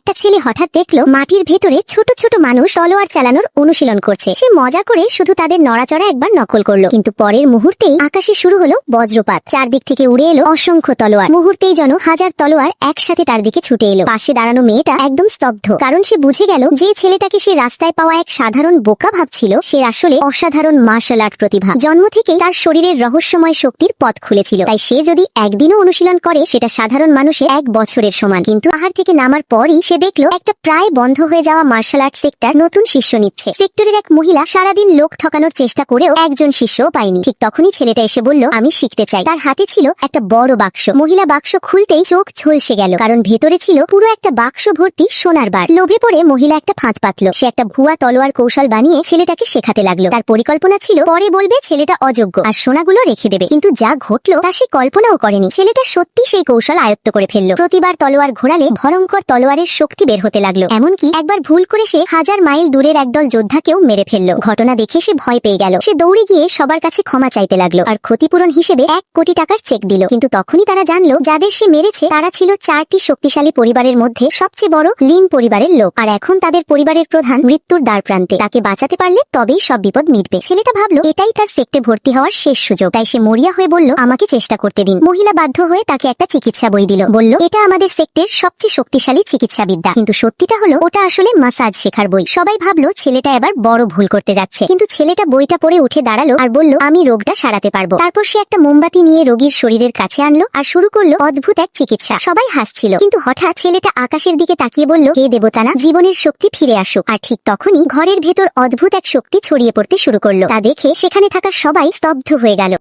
একটা ছেলে হঠাৎ দেখলো মাটির ভেতরে ছোট ছোট মানুষ তলোয়ার চালানোর অনুশীলন করছে। সে মজা করে শুধু তাদের নড়াচড়া একবার নকল করলো, কিন্তু পরের মুহূর্তেই আকাশে শুরু হলো বজ্রপাত। চারদিক থেকে উড়ে এলো অসংখ্য তলোয়ার। মুহূর্তেই যেন হাজার তলোয়ার একসাথে তার দিকে ছুটে এলো। পাশে দাঁড়ানো মেয়েটা একদম স্তব্ধ, কারণ সে বুঝে গেল যে ছেলেটাকে সে রাস্তায় পাওয়া এক সাধারণ বোকা ভাবছিল, সে আসলে অসাধারণ মার্শাল আর্ট প্রতিভা। জন্ম থেকেই তার শরীরের রহস্যময় শক্তির পথ খুলেছিল, তাই সে যদি একদিনও অনুশীলন করে সেটা সাধারণ মানুষের 1 বছরের সমান। কিন্তু পাহাড় থেকে নামার পরই সে দেখলো একটা প্রায় বন্ধ হয়ে যাওয়া মার্শাল আর্ট সেক্টর নতুন শিষ্য নিচ্ছে। সেক্টরের এক মহিলা সারাদিন লোক ঠকানোর চেষ্টা করেও একজন শিষ্যও পায়নি। ঠিক তখনই ছেলেটা এসে বলল, আমি শিখতে চাই। তার হাতে ছিল একটা বড় বাক্স। মহিলা বাক্স খুলতেই চোখ ঝলসে গেল, কারণ ভেতরে ছিল পুরো একটা বাক্স ভর্তি সোনার বার। লোভে পড়ে মহিলা একটা ফাঁদ পাতলো। সে একটা ভুয়া তলোয়ার কৌশল বানিয়ে ছেলেটাকে শেখাতে লাগলো। তার পরিকল্পনা ছিল পরে বলবে ছেলেটা অযোগ্য আর সোনাগুলো রেখে দেবে। কিন্তু যা ঘটলো তা সে কল্পনাও করেনি। ছেলেটা সত্যি সেই কৌশল আয়ত্ত করে ফেললো। প্রতিবার তলোয়ার ঘোরালে ভয়ঙ্কর তলোয়ারের শক্তি বের হতে লাগলো। এমনকি একবার ভুল করে সে 1000 মাইল দূরের একদল যোদ্ধাকেও মেরে ফেললো। ঘটনা দেখে সে ভয় পেয়ে গেল। সে দৌড়ে গিয়ে সবার কাছে ক্ষমা চাইতে লাগলো আর ক্ষতিপূরণ হিসেবে 1 কোটি টাকার চেক দিল। কিন্তু তখনই তারা জানলো যাদের সে মেরেছে তারা ছিল 4টি শক্তিশালী পরিবারের মধ্যে সবচেয়ে বড় লিন পরিবারের লোক। আর এখন তাদের পরিবারের প্রধান মৃত্যুর দ্বার প্রান্তে। তাকে বাঁচাতে পারলে তবেই সব বিপদ মিটবে। ছেলেটা ভাবলো এটাই তার সেক্টে ভর্তি হওয়ার শেষ সুযোগ। তাই সে মরিয়া হয়ে বলল, আমাকে চেষ্টা করতে দিন। মহিলা বাধ্য হয়ে তাকে একটা চিকিৎসা বই দিল। বলল, এটা আমাদের সেক্টের সবচেয়ে শক্তিশালী চিকিৎসা বিদ্যা। কিন্তু সত্যিটা হলো ওটা আসলে মাসাজ শেখার বই। সবাই ভাবলো ছেলেটা এবার বড় ভুল করতে যাচ্ছে, কিন্তু ছেলেটা বইটা পড়ে উঠে দাঁড়ালো আর বলল, আমি রোগটা সারাতে পারবো। তারপর সে একটা মোমবাতি নিয়ে রোগীর শরীরের কাছে আনলো আর শুরু করলো অদ্ভুত এক চিকিৎসা। সবাই হাসছিল, কিন্তু হঠাৎ ছেলেটা আকাশের দিকে তাকিয়ে বলল, হে দেবতানা, জীবনের শক্তি ফিরে আসুক। আর ঠিক তখনই ঘরের ভেতর অদ্ভুত এক শক্তি ছড়িয়ে পড়তে শুরু করলো। তা দেখে সেখানে থাকা সবাই স্তব্ধ হয়ে গেল।